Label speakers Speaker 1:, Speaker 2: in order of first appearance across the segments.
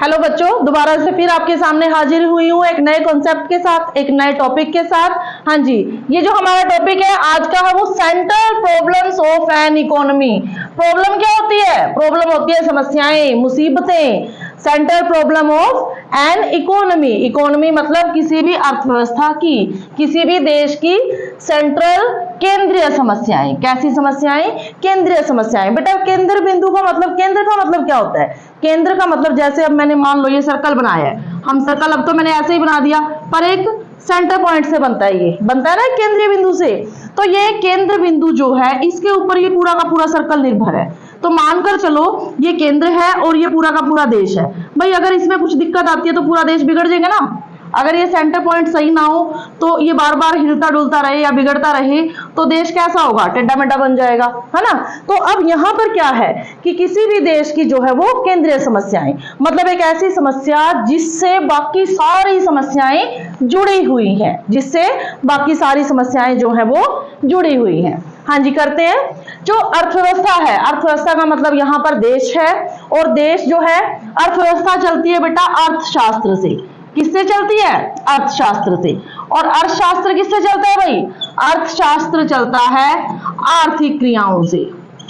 Speaker 1: Hello बच्चों, दोबारा से फिर आपके सामने हाजिर हुई हूँ एक नए कॉन्सेप्ट के साथ, एक नए टॉपिक के साथ। हाँ जी, ये जो हमारा टॉपिक है आज का है वो central problems of an economy. Problem क्या होती है? प्रॉब्लम होती है समस्याएं, मुसीबतें। Central problem of an economy, economy मतलब किसी भी अर्थव्यवस्था की, किसी भी देश की सेंट्रल केंद्रीय समस्याएं। कैसी समस्याएं? केंद्रीय समस्याएं। बेटा केंद्र बिंदु का मतलब, केंद्र का मतलब क्या होता है? केंद्र का मतलब जैसे अब मैंने मान लो ये सर्कल बनाया है, हम सर्कल अब तो मैंने ऐसे ही बना दिया, पर एक सेंटर पॉइंट से बनता है, ये बनता है ना केंद्रीय बिंदु से। तो ये केंद्र बिंदु जो है इसके ऊपर ये पूरा का पूरा सर्कल निर्भर है। तो मानकर चलो ये केंद्र है और ये पूरा का पूरा देश है। भाई अगर इसमें कुछ दिक्कत आती है तो पूरा देश बिगड़ जाएगा ना। अगर ये सेंटर पॉइंट सही ना हो तो ये बार बार हिलता डुलता रहे या बिगड़ता रहे तो देश कैसा होगा? टेढ़ा मेढ़ा बन जाएगा, है ना। तो अब यहाँ पर क्या है कि किसी भी देश की जो है वो केंद्रीय समस्याएं, मतलब एक ऐसी समस्या जिससे बाकी सारी समस्याएं जुड़ी हुई हैं, जिससे बाकी सारी समस्याएं जो है वो जुड़ी हुई हैं। हाँ जी, करते हैं। जो अर्थव्यवस्था है, अर्थव्यवस्था का मतलब यहाँ पर देश है, और देश जो है अर्थव्यवस्था चलती है बेटा अर्थशास्त्र से। किससे चलती है? अर्थशास्त्र से। और अर्थशास्त्र किससे चलता है भाई? अर्थशास्त्र चलता है आर्थिक क्रियाओं से।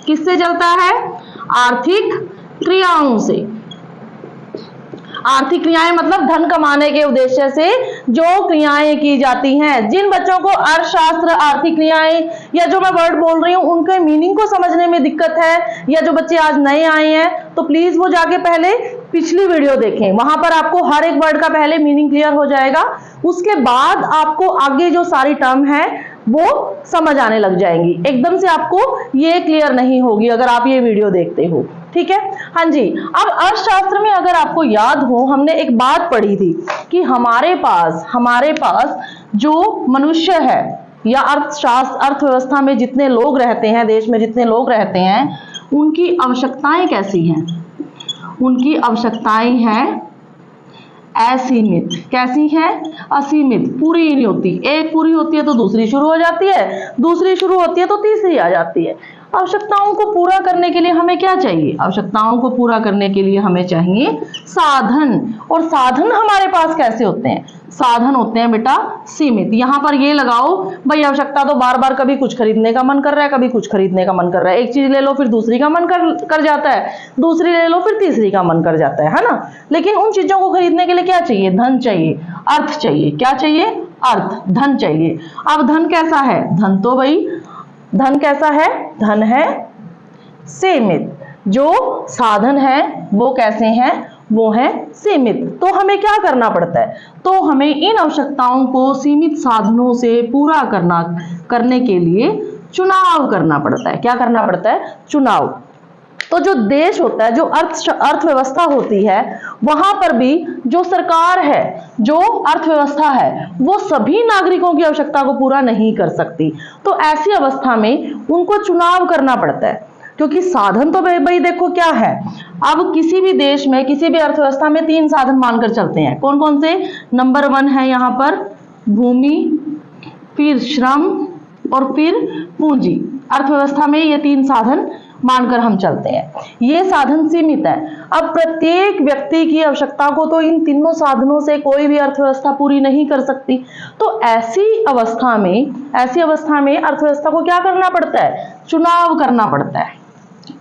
Speaker 1: किससे चलता है? आर्थिक क्रियाओं से। आर्थिक क्रियाएं मतलब धन कमाने के उद्देश्य से जो क्रियाएं की जाती हैं। जिन बच्चों को अर्थशास्त्र, आर्थिक क्रियाएं या जो मैं वर्ड बोल रही हूं उनके मीनिंग को समझने में दिक्कत है, या जो बच्चे आज नए आए हैं तो प्लीज वो जाके पहले पिछली वीडियो देखें, वहां पर आपको हर एक वर्ड का पहले मीनिंग क्लियर हो जाएगा। उसके बाद आपको आगे जो सारी टर्म है वो समझ आने लग जाएंगी। एकदम से आपको ये क्लियर नहीं होगी अगर आप ये वीडियो देखते हो, ठीक है। हाँ जी, अब अर्थशास्त्र में अगर आपको याद हो हमने एक बात पढ़ी थी कि हमारे पास जो मनुष्य है या अर्थव्यवस्था में जितने लोग रहते हैं, देश में जितने लोग रहते हैं, उनकी आवश्यकताएं कैसी हैं? उनकी आवश्यकताएं हैं असीमित। कैसी है? असीमित, पूरी नहीं होती। एक पूरी होती है तो दूसरी शुरू हो जाती है, दूसरी शुरू होती है तो तीसरी आ जाती है। आवश्यकताओं को पूरा करने के लिए हमें क्या चाहिए? आवश्यकताओं को पूरा करने के लिए हमें चाहिए साधन। और साधन हमारे पास कैसे होते हैं? साधन होते हैं बेटा सीमित। यहां पर ये लगाओ भाई, आवश्यकता तो बार बार कभी कुछ खरीदने का मन कर रहा है, कभी कुछ खरीदने का मन कर रहा है। एक चीज ले लो फिर दूसरी का मन कर जाता है, दूसरी ले लो फिर तीसरी का मन कर जाता है ना। लेकिन उन चीजों को खरीदने के लिए क्या चाहिए? धन चाहिए, अर्थ चाहिए। क्या चाहिए? अर्थ, धन चाहिए। अब धन कैसा है? धन तो भाई धन कैसा है? धन है सीमित। जो साधन है वो कैसे हैं? वो है सीमित। तो हमें क्या करना पड़ता है? तो हमें इन आवश्यकताओं को सीमित साधनों से पूरा करने के लिए चुनाव करना पड़ता है। क्या करना पड़ता है? चुनाव। तो जो देश होता है, जो अर्थव्यवस्था होती है, वहां पर भी जो सरकार है, जो अर्थव्यवस्था है, वो सभी नागरिकों की आवश्यकता को पूरा नहीं कर सकती। तो ऐसी अवस्था में उनको चुनाव करना पड़ता है, क्योंकि साधन तो भाई देखो क्या है। अब किसी भी देश में, किसी भी अर्थव्यवस्था में 3 साधन मानकर चलते हैं। कौन कौन से? नंबर 1 है यहाँ पर भूमि, फिर श्रम और फिर पूंजी। अर्थव्यवस्था में ये 3 साधन मानकर हम चलते हैं। ये साधन सीमित है। अब प्रत्येक व्यक्ति की आवश्यकता को तो इन तीनों साधनों से कोई भी अर्थव्यवस्था पूरी नहीं कर सकती। तो ऐसी अवस्था में अर्थव्यवस्था को क्या करना पड़ता है? चुनाव करना पड़ता है।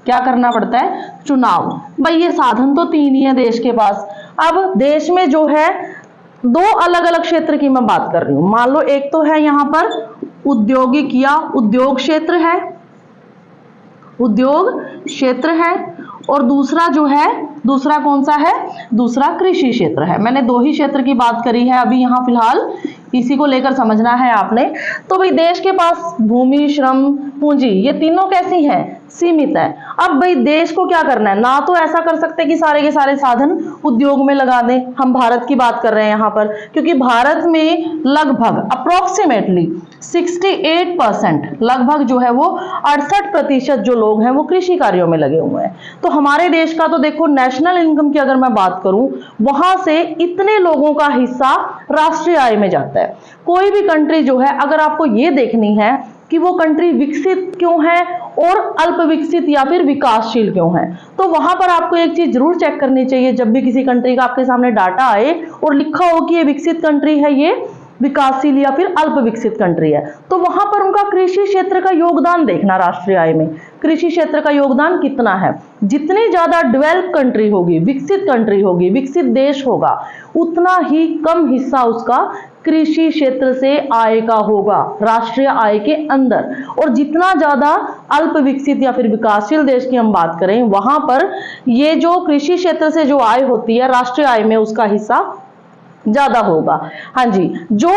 Speaker 1: क्या करना पड़ता है? चुनाव। भाई ये साधन तो 3 ही है देश के पास। अब देश में जो है 2 अलग अलग क्षेत्र की मैं बात कर रही हूं। मान लो एक तो है यहाँ पर औद्योगिक या उद्योग क्षेत्र है, उद्योग क्षेत्र है, और दूसरा जो है, दूसरा कौन सा है? दूसरा कृषि क्षेत्र है। मैंने 2 ही क्षेत्र की बात करी है अभी यहाँ फिलहाल, इसी को लेकर समझना है आपने। तो भाई देश के पास भूमि, श्रम, पूंजी, ये तीनों कैसी हैं? सीमित है। अब भाई देश को क्या करना है? ना तो ऐसा कर सकते कि सारे के सारे साधन उद्योग में लगा दें। हम भारत की बात कर रहे हैं यहाँ पर, क्योंकि भारत में लगभग अप्रोक्सीमेटली 68%, लगभग जो है वो 68% जो लोग हैं वो कृषि कार्यों में लगे हुए हैं। तो हमारे देश का तो देखो नेशनल इनकम की अगर मैं बात करूं, वहां से इतने लोगों का हिस्सा राष्ट्रीय आय में जाता है। कोई भी कंट्री जो है, अगर आपको ये देखनी है कि वो कंट्री विकसित क्यों है और अल्प विकसित या फिर विकासशील क्यों है। तो वहां पर आपको एक चीज जरूर चेक करनी चाहिए, जब भी किसी कंट्री का आपके सामने डाटा आए और लिखा हो कि ये विकसित कंट्री है, ये विकासशील या फिर अल्प विकसित कंट्री है, तो वहां पर उनका कृषि क्षेत्र का योगदान देखना, राष्ट्रीय आय में कृषि क्षेत्र का योगदान कितना है। जितनी ज्यादा डेवलप कंट्री होगी, विकसित कंट्री होगी, विकसित देश होगा, उतना ही कम हिस्सा उसका कृषि क्षेत्र से आय का होगा, राष्ट्रीय आय के अंदर। और जितना ज्यादा अल्प विकसित या फिर विकासशील देश की हम बात करें, वहां पर ये जो कृषि क्षेत्र से जो आय होती है, राष्ट्रीय आय में उसका हिस्सा ज्यादा होगा। हाँ जी, जो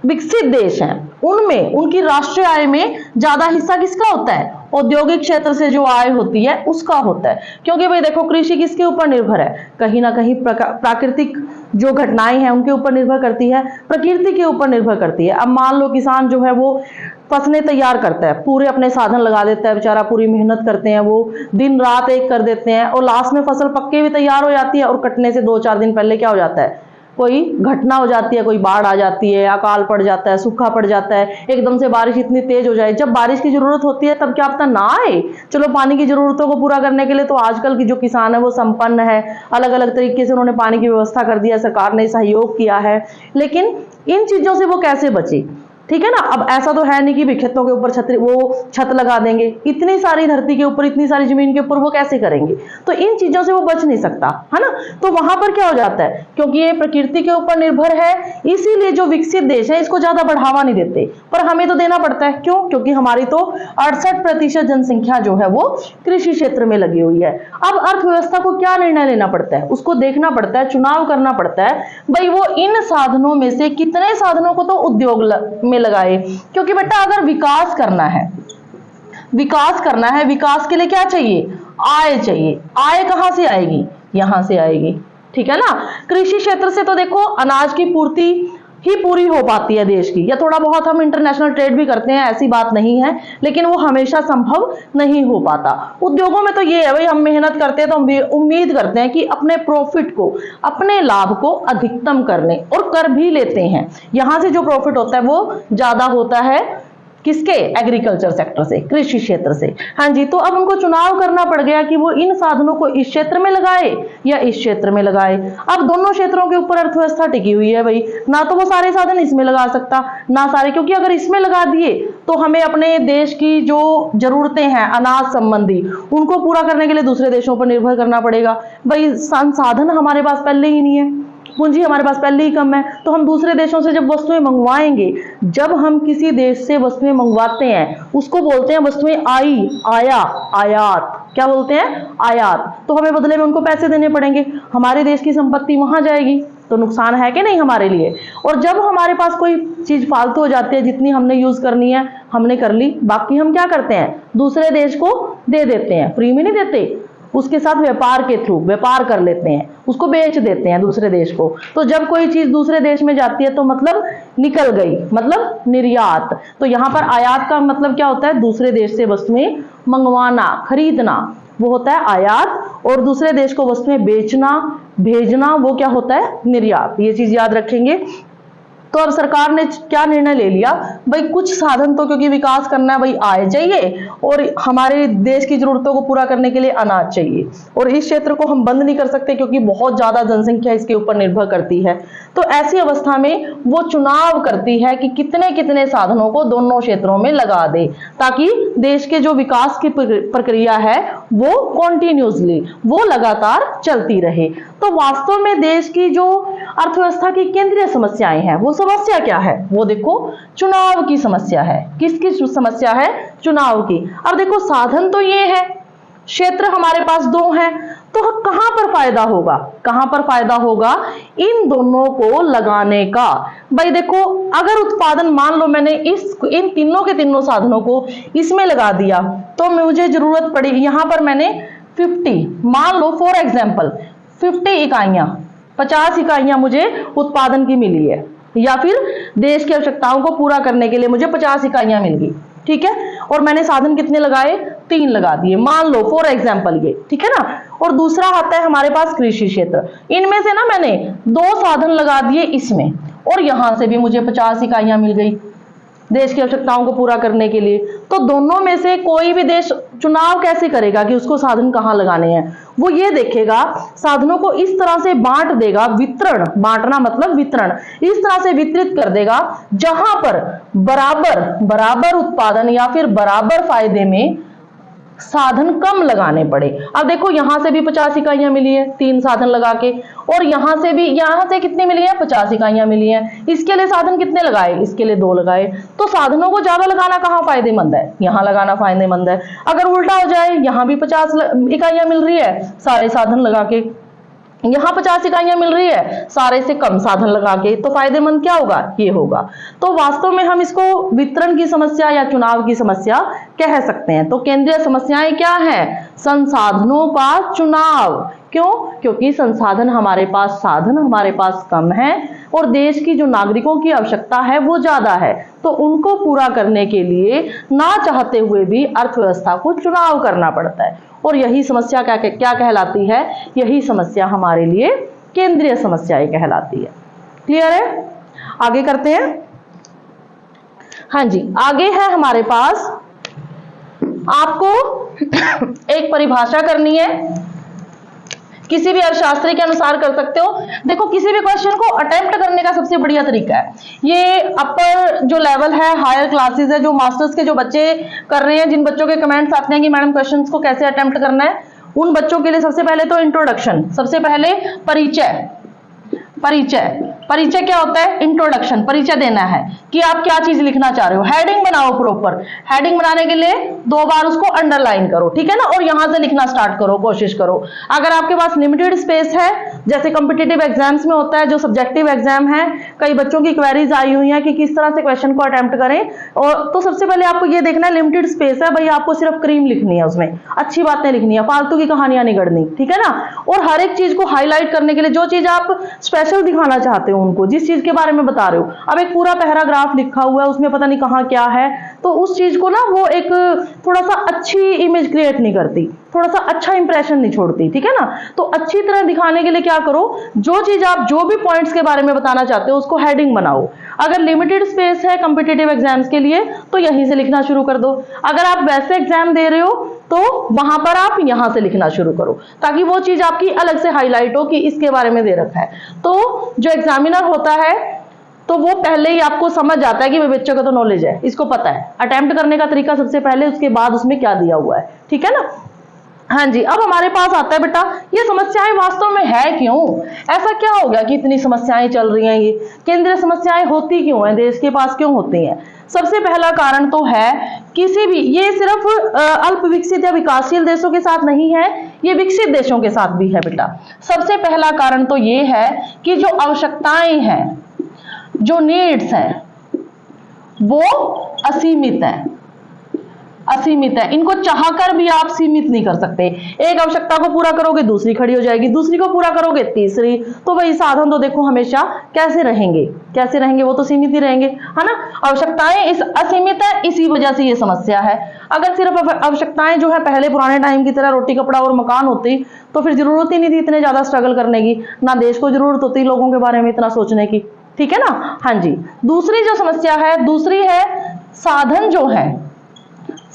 Speaker 1: विकसित देश हैं उनमें उनकी राष्ट्रीय आय में ज्यादा हिस्सा किसका होता है, औद्योगिक क्षेत्र से जो आय होती है उसका होता है। क्योंकि भाई देखो, कृषि किसके ऊपर निर्भर है, कहीं ना कहीं प्राकृतिक जो घटनाएं हैं उनके ऊपर निर्भर करती है, प्रकृति के ऊपर निर्भर करती है। अब मान लो किसान जो है वो फसलें तैयार करता है, पूरे अपने साधन लगा देता है बेचारा, पूरी मेहनत करते हैं, वो दिन रात एक कर देते हैं, और लास्ट में फसल पक्के भी तैयार हो जाती है, और कटने से 2-4 दिन पहले क्या हो जाता है, कोई घटना हो जाती है, कोई बाढ़ आ जाती है, अकाल पड़ जाता है, सूखा पड़ जाता है, एकदम से बारिश इतनी तेज हो जाए। जब बारिश की जरूरत होती है तब क्या पता ना आए। चलो पानी की जरूरतों को पूरा करने के लिए तो आजकल की जो किसान है वो संपन्न है, अलग अलग तरीके से उन्होंने पानी की व्यवस्था कर दिया, सरकार ने सहयोग किया है। लेकिन इन चीजों से वो कैसे बचे, ठीक है ना। अब ऐसा तो है नहीं कि खेतों के ऊपर छत लगा देंगे, इतनी सारी धरती के ऊपर, इतनी सारी जमीन के ऊपर वो कैसे करेंगे। तो इन चीजों से वो बच नहीं सकता, है ना। तो वहां पर क्या हो जाता है, क्योंकि ये प्रकृति के ऊपर निर्भर है, इसीलिए जो विकसित देश है इसको ज्यादा बढ़ावा नहीं देते, पर हमें तो देना पड़ता है। क्यों? क्योंकि हमारी तो 68% जनसंख्या जो है वो कृषि क्षेत्र में लगी हुई है। अब अर्थव्यवस्था को क्या निर्णय लेना पड़ता है, उसको देखना पड़ता है, चुनाव करना पड़ता है, भाई वो इन साधनों में से कितने साधनों को तो उद्योग में लगाए। क्योंकि बेटा अगर विकास करना है, विकास के लिए क्या चाहिए, आय चाहिए। आय कहां से आएगी, यहां से आएगी, ठीक है ना। कृषि क्षेत्र से तो देखो अनाज की पूर्ति ही पूरी हो पाती है देश की, या थोड़ा बहुत हम इंटरनेशनल ट्रेड भी करते हैं, ऐसी बात नहीं है, लेकिन वो हमेशा संभव नहीं हो पाता। उद्योगों में तो ये है भाई, हम मेहनत करते हैं तो हम उम्मीद करते हैं कि अपने प्रॉफिट को, अपने लाभ को अधिकतम कर लें, और कर भी लेते हैं। यहां से जो प्रॉफिट होता है वो ज्यादा होता है किसके, एग्रीकल्चर सेक्टर से, कृषि क्षेत्र से। हाँ जी, तो अब उनको चुनाव करना पड़ गया कि वो इन साधनों को इस क्षेत्र में लगाए या इस क्षेत्र में लगाए। अब दोनों क्षेत्रों के ऊपर अर्थव्यवस्था टिकी हुई है भाई, ना तो वो सारे साधन इसमें लगा सकता, ना सारे, क्योंकि अगर इसमें लगा दिए तो हमें अपने देश की जो जरूरतें हैं अनाज संबंधी, उनको पूरा करने के लिए दूसरे देशों पर निर्भर करना पड़ेगा। भाई संसाधन हमारे पास पहले ही नहीं है, पूंजी हमारे पास पहले ही कम है, तो हम दूसरे देशों से जब वस्तुएं मंगवाएंगे, जब हम किसी देश से वस्तुएं मंगवाते हैं उसको बोलते हैं वस्तुएं आयात। क्या बोलते हैं, आयात। तो हमें बदले में उनको पैसे देने पड़ेंगे, हमारे देश की संपत्ति वहां जाएगी, तो नुकसान है कि नहीं हमारे लिए। और जब हमारे पास कोई चीज फालतू हो जाती है, जितनी हमने यूज करनी है हमने कर ली, बाकी हम क्या करते हैं, दूसरे देश को दे देते हैं, फ्री में नहीं देते, उसके साथ व्यापार के थ्रू व्यापार कर लेते हैं, उसको बेच देते हैं दूसरे देश को। तो जब कोई चीज दूसरे देश में जाती है तो मतलब निकल गई, मतलब निर्यात। तो यहाँ पर आयात का मतलब क्या होता है, दूसरे देश से वस्तुएं मंगवाना, खरीदना, वो होता है आयात। और दूसरे देश को वस्तुएं बेचना, भेजना, वो क्या होता है, निर्यात। ये चीज याद रखेंगे। तो अब सरकार ने क्या निर्णय ले लिया, भाई कुछ साधन तो, क्योंकि विकास करना है भाई, आय चाहिए, और हमारे देश की जरूरतों को पूरा करने के लिए अनाज चाहिए, और इस क्षेत्र को हम बंद नहीं कर सकते क्योंकि बहुत ज्यादा जनसंख्या इसके ऊपर निर्भर करती है। तो ऐसी अवस्था में वो चुनाव करती है कि कितने कितने साधनों को दोनों क्षेत्रों में लगा दे, ताकि देश के जो विकास की प्रक्रिया है वो कॉन्टिन्यूसली, वो लगातार चलती रहे। तो वास्तव में देश की जो अर्थव्यवस्था की केंद्रीय समस्याएं हैं, वो समस्या क्या है, वो देखो चुनाव की समस्या है। किसकी समस्या है, चुनाव की। अब देखो साधन तो ये है, क्षेत्र हमारे पास 2 हैं, तो कहां पर फायदा होगा, कहां पर फायदा होगा, इन दोनों को लगाने का। भाई देखो अगर उत्पादन, मान लो मैंने इन तीनों के तीनों साधनों को इसमें लगा दिया, तो मुझे जरूरत पड़ी, यहां पर मैंने 50, मान लो फॉर एग्जाम्पल 50 इकाइयां, 50 इकाइयां मुझे उत्पादन की मिली है, या फिर देश की आवश्यकताओं को पूरा करने के लिए मुझे 50 इकाइयां मिल गई, ठीक है। और मैंने साधन कितने लगाए, 3 लगा दिए, मान लो फॉर एग्जाम्पल ये, ठीक है ना। और दूसरा आता है हमारे पास कृषि क्षेत्र, इनमें से ना मैंने 2 साधन लगा दिए इसमें, और यहां से भी मुझे 50 इकाइयां मिल गई, देश की आवश्यकताओं को पूरा करने के लिए। तो दोनों में से कोई भी देश चुनाव कैसे करेगा कि उसको साधन कहाँ लगाने हैं, वो ये देखेगा, साधनों को इस तरह से बांट देगा, वितरण, बांटना मतलब वितरण, इस तरह से वितरित कर देगा जहां पर बराबर उत्पादन या फिर बराबर फायदे में साधन कम लगाने पड़े। अब देखो यहां से भी 50 इकाइयां मिली है 3 साधन लगा के, और यहां से कितनी मिली है 50 इकाइयां मिली है। इसके लिए साधन कितने लगाए, इसके लिए 2 लगाए। तो साधनों को ज्यादा लगाना कहां फायदेमंद है, यहां लगाना फायदेमंद है। अगर उल्टा हो जाए, यहां भी 50 इकाइयां मिल रही है सारे साधन लगा के, यहां 50 इकाइयां मिल रही है सारे से कम साधन लगा के, तो फायदेमंद क्या होगा, ये होगा। तो वास्तव में हम इसको वितरण की समस्या या चुनाव की समस्या कह सकते हैं। तो केंद्रीय समस्याएं क्या हैं, संसाधनों का चुनाव। क्यों, क्योंकि संसाधन हमारे पास, साधन हमारे पास कम है और देश की जो नागरिकों की आवश्यकता है वो ज्यादा है। तो उनको पूरा करने के लिए ना चाहते हुए भी अर्थव्यवस्था को चुनाव करना पड़ता है, और यही समस्या क्या कहलाती है, यही समस्या हमारे लिए केंद्रीय समस्याएं कहलाती है। क्लियर है, आगे करते हैं। हाँ जी, आगे है हमारे पास, आपको एक परिभाषा करनी है, किसी भी अर्थशास्त्री के अनुसार कर सकते हो। देखो किसी भी क्वेश्चन को अटेम्प्ट करने का सबसे बढ़िया तरीका है, ये अपर जो लेवल है, हायर क्लासेस है, जो मास्टर्स के जो बच्चे कर रहे हैं, जिन बच्चों के कमेंट्स आते हैं कि मैडम क्वेश्चंस को कैसे अटेम्प्ट करना है, उन बच्चों के लिए सबसे पहले तो इंट्रोडक्शन, सबसे पहले परिचय क्या होता है, इंट्रोडक्शन, परिचय देना है कि आप क्या चीज लिखना चाह रहे हो। हेडिंग बनाओ प्रॉपर, हेडिंग बनाने के लिए 2 बार उसको अंडरलाइन करो, ठीक है ना, और यहां से लिखना स्टार्ट करो, कोशिश करो। अगर आपके पास लिमिटेड स्पेस है, जैसे कॉम्पिटिटिव एग्जाम्स में होता है, जो सब्जेक्टिव एग्जाम है, कई बच्चों की क्वेरीज आई हुई है कि किस तरह से क्वेश्चन को अटेम्प्ट करें, और तो सबसे पहले आपको ये देखना है लिमिटेड स्पेस है भाई, आपको सिर्फ क्रीम लिखनी है, उसमें अच्छी बातें लिखनी है, फालतू की कहानियां नहीं गढ़नी, ठीक है ना। और हर एक चीज को हाईलाइट करने के लिए जो चीज आप स्पेशल दिखाना चाहते हो उनको, जिस चीज के बारे में बता रहे हो, अब एक पूरा पैराग्राफ लिखा हुआ है उसमें पता नहीं कहां क्या है, तो उस चीज को ना वो एक थोड़ा सा अच्छी इमेज क्रिएट नहीं करती, थोड़ा सा अच्छा इंप्रेशन नहीं छोड़ती, ठीक है ना। तो अच्छी तरह दिखाने के लिए क्या करो, जो चीज आप जो भी पॉइंट्स के बारे में बताना चाहते हो उसको हेडिंग बनाओ। अगर लिमिटेड स्पेस है कॉम्पिटिटिव एग्जाम्स के लिए तो यहीं से लिखना शुरू कर दो, अगर आप वैसे एग्जाम दे रहे हो तो वहां पर आप यहां से लिखना शुरू करो, ताकि वो चीज आपकी अलग से हाईलाइट हो कि इसके बारे में दे रखा है। तो जो एग्जामिनर होता है तो वो पहले ही आपको समझ जाता है कि बच्चों का तो नॉलेज है, इसको पता है अटेम्प्ट करने का तरीका सबसे पहले, उसके बाद उसमें क्या दिया हुआ है, ठीक है ना। हाँ जी, अब हमारे पास आता है बेटा, ये समस्याएं वास्तव में है क्यों, ऐसा क्या हो गया कि इतनी समस्याएं चल रही हैं, ये केंद्रीय समस्याएं होती क्यों हैं, देश के पास क्यों होती हैं। सबसे पहला कारण तो है, किसी भी, ये सिर्फ अल्प विकसित या विकासशील देशों के साथ नहीं है, ये विकसित देशों के साथ भी है बेटा। सबसे पहला कारण तो ये है कि जो आवश्यकताएं हैं, जो नीड्स हैं, वो असीमित है, इनको चाहकर भी आप सीमित नहीं कर सकते। एक आवश्यकता को पूरा करोगे दूसरी खड़ी हो जाएगी, दूसरी को पूरा करोगे तीसरी, तो वही साधन तो देखो हमेशा कैसे रहेंगे, वो तो सीमित ही रहेंगे, है ना। आवश्यकताएं इस असीमित है, इसी वजह से ये समस्या है। अगर सिर्फ आवश्यकताएं जो है पहले पुराने टाइम की तरह रोटी कपड़ा और मकान होती तो फिर जरूरत ही नहीं थी इतने ज्यादा स्ट्रगल करने की, ना देश को जरूरत होती लोगों के बारे में इतना सोचने की, ठीक है ना। हाँ जी, दूसरी जो समस्या है, दूसरी है साधन जो है,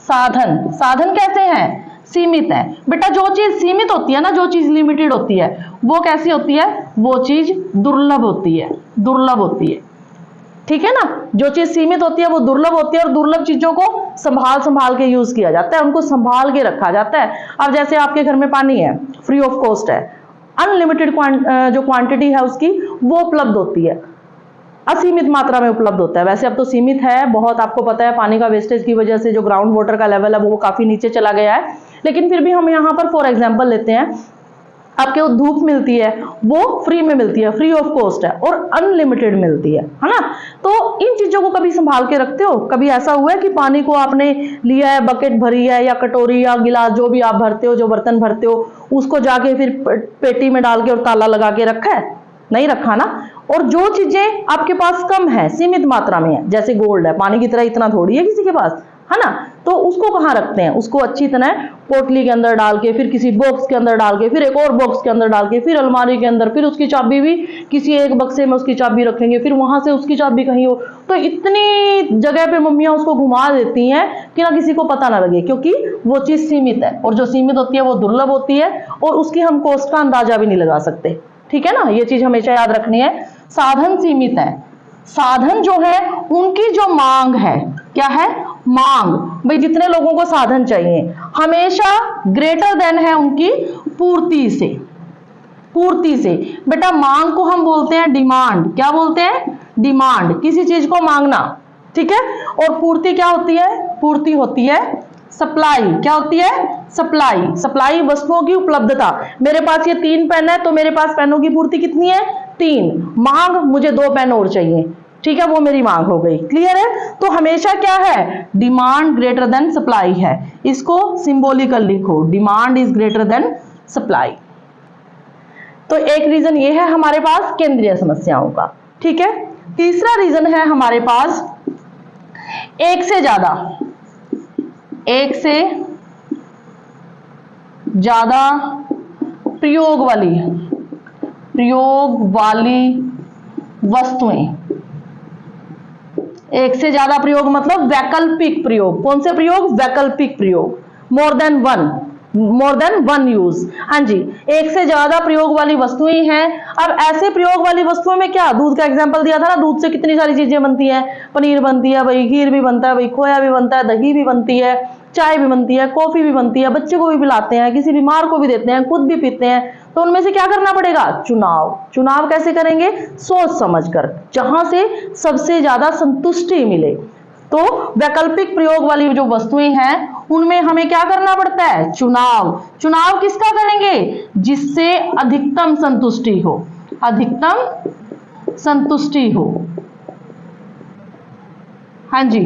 Speaker 1: साधन कैसे हैं, सीमित है बेटा। जो चीज सीमित होती है ना, जो चीज लिमिटेड होती है, वो कैसी होती है, वो चीज दुर्लभ होती है, ठीक है ना। जो चीज सीमित होती है वो दुर्लभ होती है, और दुर्लभ चीजों को संभाल के यूज किया जाता है, उनको संभाल के रखा जाता है। अब जैसे आपके घर में पानी है, फ्री ऑफ कॉस्ट है, अनलिमिटेड जो क्वांटिटी है उसकी वो उपलब्ध होती है, असीमित मात्रा में उपलब्ध होता है। वैसे अब तो सीमित है बहुत, आपको पता है पानी का वेस्टेज की वजह से जो ग्राउंड वाटर का लेवल है वो काफी नीचे चला गया है, लेकिन फिर भी हम यहाँ पर फॉर एग्जांपल लेते हैं, आपके धूप मिलती है वो फ्री में मिलती है, फ्री ऑफ कॉस्ट है, और अनलिमिटेड मिलती है ना। तो इन चीजों को कभी संभाल के रखते हो, कभी ऐसा हुआ है कि पानी को आपने लिया है, बकेट भरी है या कटोरी या गिलास जो भी आप भरते हो, जो बर्तन भरते हो, उसको जाके फिर पेटी में डाल के और ताला लगा के रखा है, नहीं रखा ना। और जो चीजें आपके पास कम है, सीमित मात्रा में है, जैसे गोल्ड है, पानी की तरह इतना थोड़ी है किसी के पास, है ना। तो उसको कहाँ रखते हैं, उसको अच्छी तरह पोटली के अंदर डाल के, फिर किसी बॉक्स के अंदर डाल के, फिर एक और बॉक्स के अंदर डाल के, फिर अलमारी के अंदर, फिर उसकी चाबी भी किसी एक बक्से में उसकी चाबी रखेंगे, फिर वहां से उसकी चाबी कहीं हो। तो इतनी जगह पे मम्मियां उसको घुमा देती हैं कि ना किसी को पता ना लगे, क्योंकि वो चीज सीमित है, और जो सीमित होती है वो दुर्लभ होती है, और उसकी हम कॉस्ट का अंदाजा भी नहीं लगा सकते। ठीक है ना, ये चीज हमेशा याद रखनी है। साधन सीमित है, साधन जो है उनकी जो मांग है, क्या है, मांग, भाई जितने लोगों को साधन चाहिए हमेशा ग्रेटर देन है उनकी पूर्ति से। पूर्ति से बेटा मांग को हम बोलते हैं डिमांड। क्या बोलते हैं, डिमांड, किसी चीज को मांगना। ठीक है, और पूर्ति क्या होती है, पूर्ति होती है सप्लाई। क्या होती है, सप्लाई। सप्लाई वस्तुओं की उपलब्धता। मेरे पास ये 3 पेन है तो मेरे पास पेनों की पूर्ति कितनी है, 3। मांग, मुझे 2 पेन और चाहिए, ठीक है, वो मेरी मांग हो गई। क्लियर है। तो हमेशा क्या है, डिमांड ग्रेटर देन सप्लाई है। इसको सिंबॉलिकल लिखो, demand is greater than supply. तो एक रीजन ये है हमारे पास केंद्रीय समस्याओं का। ठीक है, तीसरा रीजन है हमारे पास एक से ज्यादा प्रयोग वाली वस्तुएं। एक से ज्यादा प्रयोग मतलब वैकल्पिक प्रयोग। कौन से प्रयोग, वैकल्पिक प्रयोग। More than one use. हाँ जी, एक से ज्यादा प्रयोग वाली वस्तुएं हैं। अब ऐसे प्रयोग वाली वस्तुओं में क्या, दूध का एग्जांपल दिया था ना, दूध से कितनी सारी चीजें बनती हैं, पनीर बनती है भाई, खीर भी बनता है भाई, खोया भी बनता है, दही भी बनती है, चाय भी बनती है, कॉफी भी बनती है, बच्चे को भी पिलाते हैं, किसी बीमार को भी देते हैं, खुद भी पीते हैं। तो उनमें से क्या करना पड़ेगा, चुनाव कैसे करेंगे, सोच समझकर, जहां से सबसे ज्यादा संतुष्टि मिले। तो वैकल्पिक प्रयोग वाली जो वस्तुएं हैं उनमें हमें क्या करना पड़ता है, चुनाव किसका करेंगे, जिससे अधिकतम संतुष्टि हो, अधिकतम संतुष्टि हो। हाँ जी,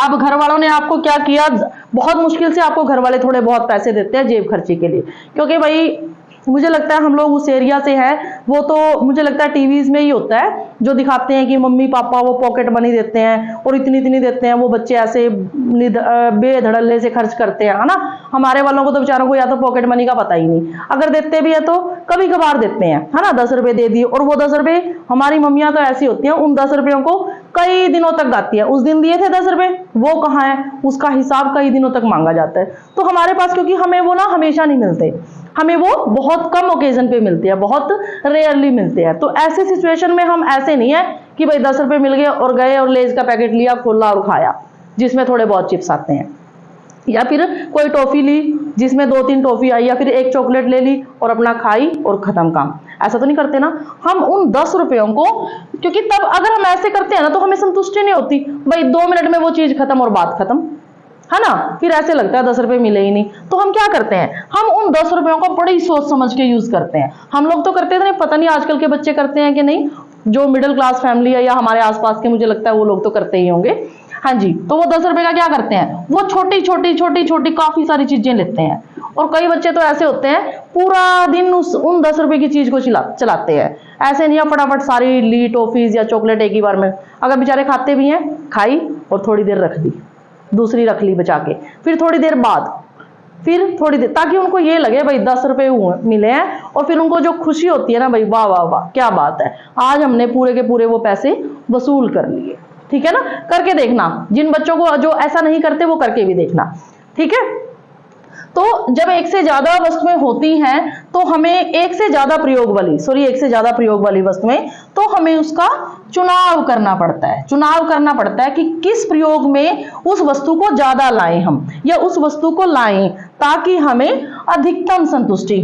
Speaker 1: अब घर वालों ने आपको क्या किया, बहुत मुश्किल से आपको घर वाले थोड़े बहुत पैसे देते हैं जेब खर्ची के लिए, क्योंकि भाई मुझे लगता है हम लोग उस एरिया से है, वो तो मुझे लगता है टीवीज में ही होता है जो दिखाते हैं कि मम्मी पापा वो पॉकेट मनी देते हैं और इतनी देते हैं, वो बच्चे ऐसे बेधड़ल्ले से खर्च करते हैं, है ना। हमारे वालों को तो बेचारों को या तो पॉकेट मनी का पता ही नहीं, अगर देते भी है तो कभी कभार देते हैं, है ना, 10 रुपए दे दिए, और वो 10 रुपए हमारी मम्मियां तो ऐसी होती हैं, उन 10 रुपयों को कई दिनों तक गाती है, उस दिन दिए थे 10 रुपए, वो कहाँ है, उसका हिसाब कई दिनों तक मांगा जाता है। तो हमारे पास क्योंकि हमें वो ना हमेशा नहीं मिलते, हमें वो बहुत कम ओकेजन पे मिलती है, बहुत रेयरली मिलते हैं। तो ऐसे सिचुएशन में हम ऐसे नहीं है कि भाई 10 रुपए मिल गए और गए और लेज का पैकेट लिया, खोला और खाया, जिसमें थोड़े बहुत चिप्स आते हैं, या फिर कोई टॉफी ली जिसमें 2-3 टॉफी आई, या फिर एक चॉकलेट ले ली और अपना खाई और खत्म काम। ऐसा तो नहीं करते ना हम उन 10 रुपयों को, क्योंकि तब अगर हम ऐसे करते हैं ना तो हमें संतुष्टि नहीं होती, भाई 2 मिनट में वो चीज खत्म और बात खत्म, है ना। फिर ऐसे लगता है 10 रुपए मिले ही नहीं, तो हम क्या करते हैं, हम उन 10 रुपयों को बड़ी सोच समझ के यूज करते हैं। हम लोग तो करते थे, पता नहीं आजकल के बच्चे करते हैं कि नहीं, जो मिडिल क्लास फैमिली है या हमारे आसपास के, मुझे लगता है वो लोग तो करते ही होंगे। हाँ जी, तो वो 10 रुपए का क्या करते हैं, वो छोटी काफी सारी चीजें लेते हैं, और कई बच्चे तो ऐसे होते हैं पूरा दिन उन 10 रुपए की चीज को चलाते हैं। ऐसे नहीं है फटाफट सारी ली टॉफीज या चॉकलेट एक ही बार में, अगर बेचारे खाते भी हैं, खाई और थोड़ी देर रख दी, दूसरी रख ली बचा के, फिर थोड़ी देर बाद, फिर थोड़ी देर, ताकि उनको ये लगे भाई 10 रुपए मिले हैं, और फिर उनको जो खुशी होती है ना, भाई वाह वाह वाह क्या बात है, आज हमने पूरे के पूरे वो पैसे वसूल कर लिए। ठीक है ना, करके देखना, जिन बच्चों को जो ऐसा नहीं करते वो करके भी देखना। ठीक है, तो जब एक से ज्यादा वस्तुएं होती हैं तो हमें एक से ज्यादा प्रयोग वाली वस्तुएं, तो हमें उसका चुनाव करना पड़ता है कि किस प्रयोग में उस वस्तु को ज्यादा लाएं हम, या उस वस्तु को लाएं ताकि हमें अधिकतम संतुष्टि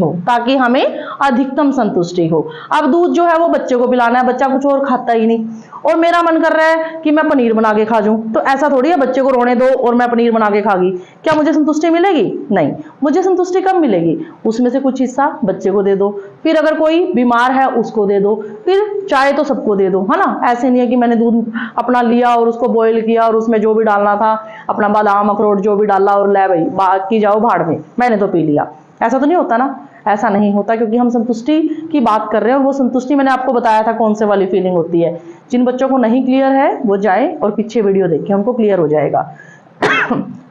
Speaker 1: हो। अब दूध जो है वो बच्चे को पिलाना है, बच्चा कुछ और खाता ही नहीं, और मेरा मन कर रहा है कि मैं पनीर बना के खा जाऊं, तो ऐसा थोड़ी है बच्चे को रोने दो और मैं पनीर बना के खागी, क्या मुझे संतुष्टि मिलेगी, नहीं। मुझे संतुष्टि कब मिलेगी, उसमें से कुछ हिस्सा बच्चे को दे दो, फिर अगर कोई बीमार है उसको दे दो, फिर चाय तो सबको दे दो, है ना। ऐसे नहीं है कि मैंने दूध अपना लिया और उसको बॉईल किया और उसमें जो भी डालना था अपना बादाम अखरोट जो भी डाला और ले भाई बाकी जाओ भाड़ में, मैंने तो पी लिया, ऐसा तो नहीं होता ना। ऐसा नहीं होता, क्योंकि हम संतुष्टि की बात कर रहे हैं, और वो संतुष्टि मैंने आपको बताया था कौन से वाली फीलिंग होती है। जिन बच्चों को नहीं क्लियर है वो जाए और पीछे वीडियो देखें, उनको क्लियर हो जाएगा।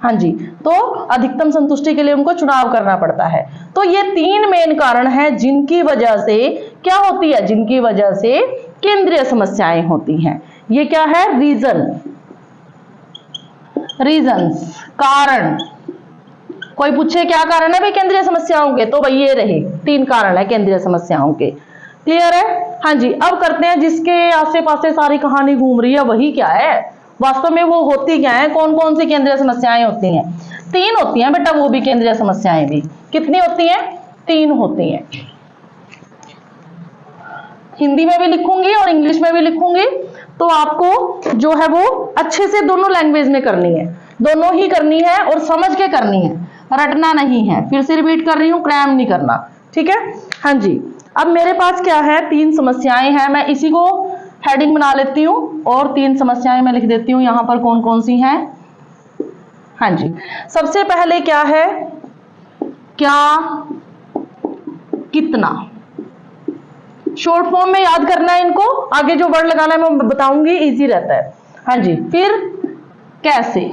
Speaker 1: हाँ जी, तो अधिकतम संतुष्टि के लिए उनको चुनाव करना पड़ता है। तो ये 3 मेन कारण हैं जिनकी वजह से क्या होती है, जिनकी वजह से केंद्रीय समस्याएं होती हैं। ये क्या है, रीजंस, कारण। कोई पूछे क्या कारण है भाई केंद्रीय समस्याओं के, तो भाई ये रहे 3 कारण है केंद्रीय समस्याओं के। क्लियर है? हाँ जी, अब करते हैं जिसके आसे पासे सारी कहानी घूम रही है वही क्या है, वास्तव में वो होती क्या है, कौन कौन सी केंद्रीय समस्याएं होती हैं। 3 होती हैं बेटा, वो भी केंद्रीय समस्याएं भी। कितनी होती हैं? 3 होती हैं। हिंदी में भी लिखूंगी और इंग्लिश में भी लिखूंगी, तो आपको जो है वो अच्छे से दोनों लैंग्वेज में करनी है, दोनों ही करनी है और समझ के करनी है, रटना नहीं है। फिर से रिपीट कर रही हूं, क्रैम नहीं करना, ठीक है? हाँ जी, अब मेरे पास क्या है, 3 समस्याएं हैं। मैं इसी को हेडिंग बना लेती हूँ और 3 समस्याएं मैं लिख देती हूँ यहां पर कौन कौन सी हैं। हाँ जी, सबसे पहले क्या है, क्या, कितना। शॉर्ट फॉर्म में याद करना है इनको, आगे जो वर्ड लगाना है मैं बताऊंगी, इजी रहता है। हाँ जी, फिर कैसे,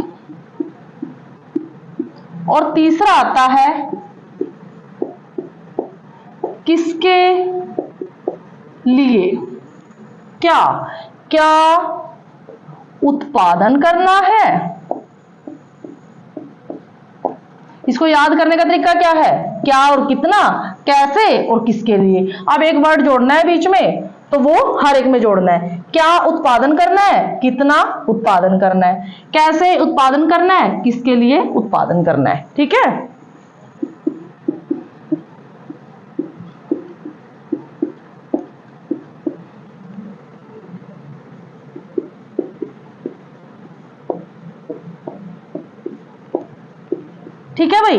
Speaker 1: और तीसरा आता है किसके लिए। क्या, क्या उत्पादन करना है। इसको याद करने का तरीका क्या है, क्या और कितना, कैसे और किसके लिए। अब एक वर्ड जोड़ना है बीच में, तो वो हर एक में जोड़ना है। क्या उत्पादन करना है, कितना उत्पादन करना है, कैसे उत्पादन करना है, किसके लिए उत्पादन करना है। ठीक है? ठीक है भाई,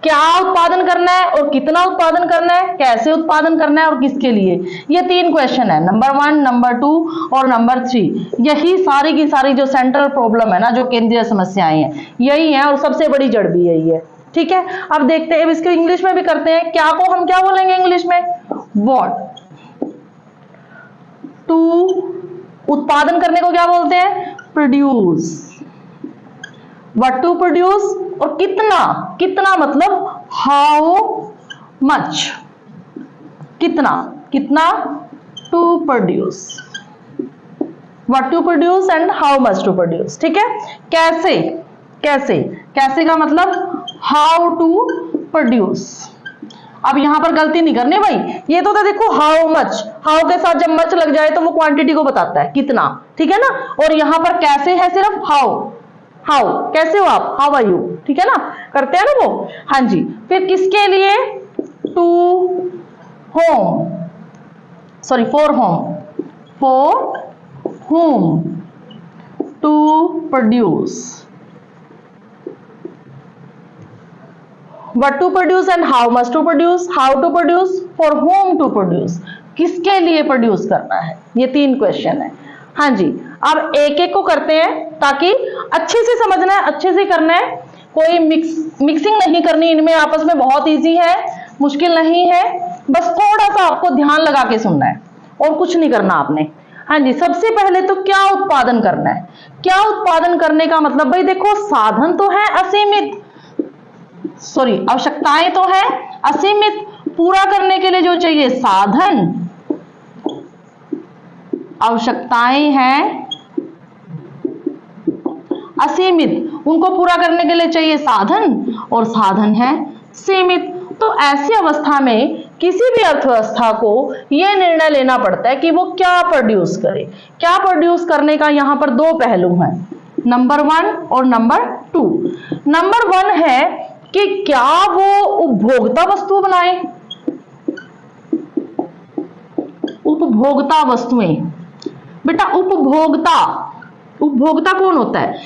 Speaker 1: क्या उत्पादन करना है और कितना उत्पादन करना है, कैसे उत्पादन करना है और किसके लिए। ये 3 क्वेश्चन है, नंबर 1, नंबर 2 और नंबर 3। यही सारी की सारी जो सेंट्रल प्रॉब्लम है ना, जो केंद्रीय समस्याएं हैं, यही है और सबसे बड़ी जड़ भी यही है। ठीक है, अब देखते हैं, अब इसको इंग्लिश में भी करते हैं। क्या को हम क्या बोलेंगे इंग्लिश में, व्हाट। टू, उत्पादन करने को क्या बोलते हैं, प्रोड्यूस। व्हाट टू प्रोड्यूस, और कितना, कितना मतलब हाउ मच, कितना, कितना to produce, what to produce and how much to produce. ठीक है? कैसे, कैसे, कैसे का मतलब हाउ टू प्रोड्यूस। अब यहां पर गलती नहीं करनी भाई, ये तो देखो हाउ मच, हाउ के साथ जब मच लग जाए तो वो क्वांटिटी को बताता है, कितना। ठीक है ना? और यहां पर कैसे है सिर्फ हाउ, हाउ कैसे हो आप, हाउ आर यू। ठीक है ना, करते हैं ना वो। हाँ जी, फिर किसके लिए, to home, sorry for home, for home, to produce, what to produce and how much to produce, how to produce, for whom to produce, किसके लिए प्रोड्यूस करना है। ये 3 क्वेश्चन है। हाँ जी, अब एक एक को करते हैं ताकि अच्छे से समझना है, अच्छे से करना है, कोई मिक्सिंग नहीं करनी इनमें, आपस में बहुत इजी है, मुश्किल नहीं है, बस थोड़ा सा आपको ध्यान लगा के सुनना है और कुछ नहीं करना आपने। हाँ जी, सबसे पहले तो क्या उत्पादन करना है। क्या उत्पादन करने का मतलब भाई देखो, साधन तो है असीमित, सॉरी आवश्यकताएं तो है असीमित, पूरा करने के लिए जो चाहिए साधन, आवश्यकताएं हैं असीमित, उनको पूरा करने के लिए चाहिए साधन, और साधन है सीमित। तो ऐसी अवस्था में किसी भी अर्थव्यवस्था को यह निर्णय लेना पड़ता है कि वो क्या प्रोड्यूस करे। क्या प्रोड्यूस करने का यहां पर 2 पहलू हैं, नंबर 1 और नंबर 2। नंबर 1 है कि क्या वो उपभोक्ता वस्तु बनाए, उपभोक्ता वस्तुएं। बेटा उपभोक्ता, उपभोक्ता कौन होता है,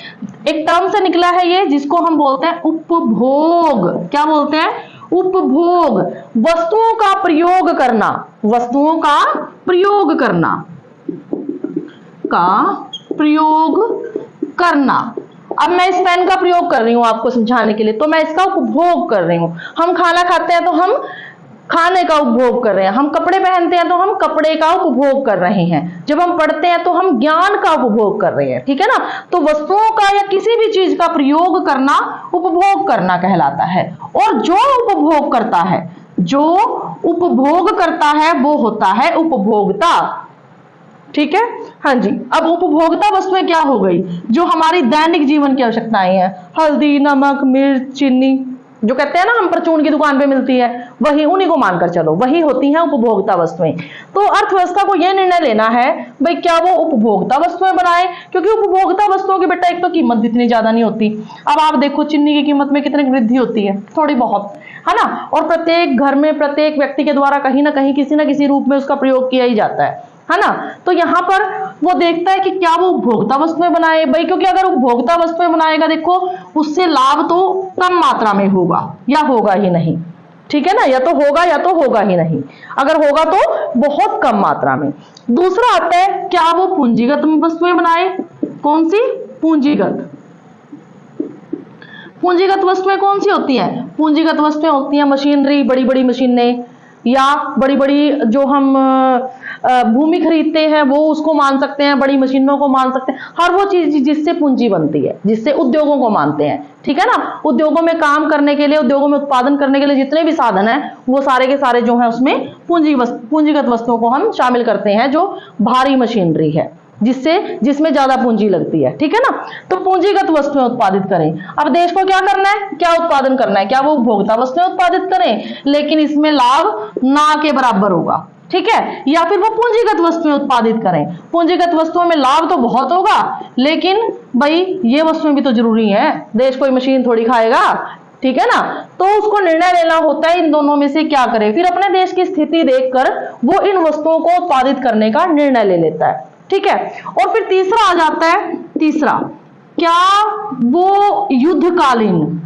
Speaker 1: एक टर्म से निकला है ये जिसको हम बोलते हैं उपभोग। क्या बोलते हैं, उपभोग, वस्तुओं का प्रयोग करना, वस्तुओं का प्रयोग करना, का प्रयोग करना। अब मैं इस पेन का प्रयोग कर रही हूं आपको समझाने के लिए, तो मैं इसका उपभोग कर रही हूं। हम खाना खाते हैं तो हम खाने का उपभोग कर रहे हैं, हम कपड़े पहनते हैं तो हम कपड़े का उपभोग कर रहे हैं, जब हम पढ़ते हैं तो हम ज्ञान का उपभोग कर रहे हैं, ठीक है ना। तो वस्तुओं का या किसी भी चीज का प्रयोग करना उपभोग करना कहलाता है। और जो उपभोग करता है, जो उपभोग करता है वो होता है उपभोक्ता, ठीक है। हाँ जी, अब उपभोक्ता वस्तुएं क्या हो गई, जो हमारी दैनिक जीवन की आवश्यकताएं हैं, हल्दी, नमक, मिर्च, चीनी, जो कहते हैं ना हम परचून की दुकान पे मिलती है, वही, उन्हीं को मानकर चलो, वही होती हैं उपभोक्ता वस्तुएं। तो अर्थव्यवस्था को यह निर्णय लेना है भाई क्या वो उपभोक्ता वस्तुएं बनाए, क्योंकि उपभोक्ता वस्तुओं की बेटा एक तो कीमत इतनी ज्यादा नहीं होती। अब आप देखो चीनी की कीमत में कितनी वृद्धि होती है, थोड़ी बहुत, है ना। और प्रत्येक घर में प्रत्येक व्यक्ति के द्वारा कहीं ना कहीं किसी ना किसी रूप में उसका प्रयोग किया ही जाता है ना। तो यहाँ पर वो देखता है कि क्या वो उपभोक्ता वस्तुएं बनाए भाई, क्योंकि अगर उपभोक्ता वस्तुएं बनाएगा देखो उससे लाभ तो कम मात्रा में होगा या होगा ही नहीं, ठीक है ना, या तो होगा या तो होगा ही नहीं, अगर होगा तो बहुत कम मात्रा में। दूसरा आता है क्या वो पूंजीगत वस्तुएं बनाए, कौन सी, पूंजीगत। पूंजीगत वस्तुएं कौन सी होती हैं, पूंजीगत वस्तुएं होती हैं मशीनरी, बड़ी बड़ी मशीनें, या बड़ी बड़ी जो हम भूमि खरीदते हैं वो उसको मान सकते हैं, बड़ी मशीनों को मान सकते हैं, हर वो चीज जिससे पूंजी बनती है, जिससे उद्योगों को मानते हैं, ठीक है ना। उद्योगों में काम करने के लिए, उद्योगों में उत्पादन करने के लिए जितने भी साधन हैं वो सारे के सारे जो है उसमें पूंजीगत वस्तुओं को हम शामिल करते हैं, जो भारी मशीनरी है, जिसमें ज्यादा पूंजी लगती है, ठीक है ना। तो पूंजीगत वस्तुएं उत्पादित करें। अब देश को क्या करना है, क्या उत्पादन करना है, क्या वो उपभोक्ता वस्तुएं उत्पादित करें, लेकिन इसमें लाभ ना के बराबर होगा, ठीक है, या फिर वो पूंजीगत वस्तुएं उत्पादित करें। पूंजीगत वस्तुओं में लाभ तो बहुत होगा, लेकिन भाई ये वस्तुएं भी तो जरूरी है, देश कोई मशीन थोड़ी खाएगा, ठीक है ना। तो उसको निर्णय लेना होता है इन दोनों में से क्या करे, फिर अपने देश की स्थिति देखकर वो इन वस्तुओं को उत्पादित करने का निर्णय ले लेता है, ठीक है। और फिर तीसरा आ जाता है, तीसरा क्या वो युद्धकालीन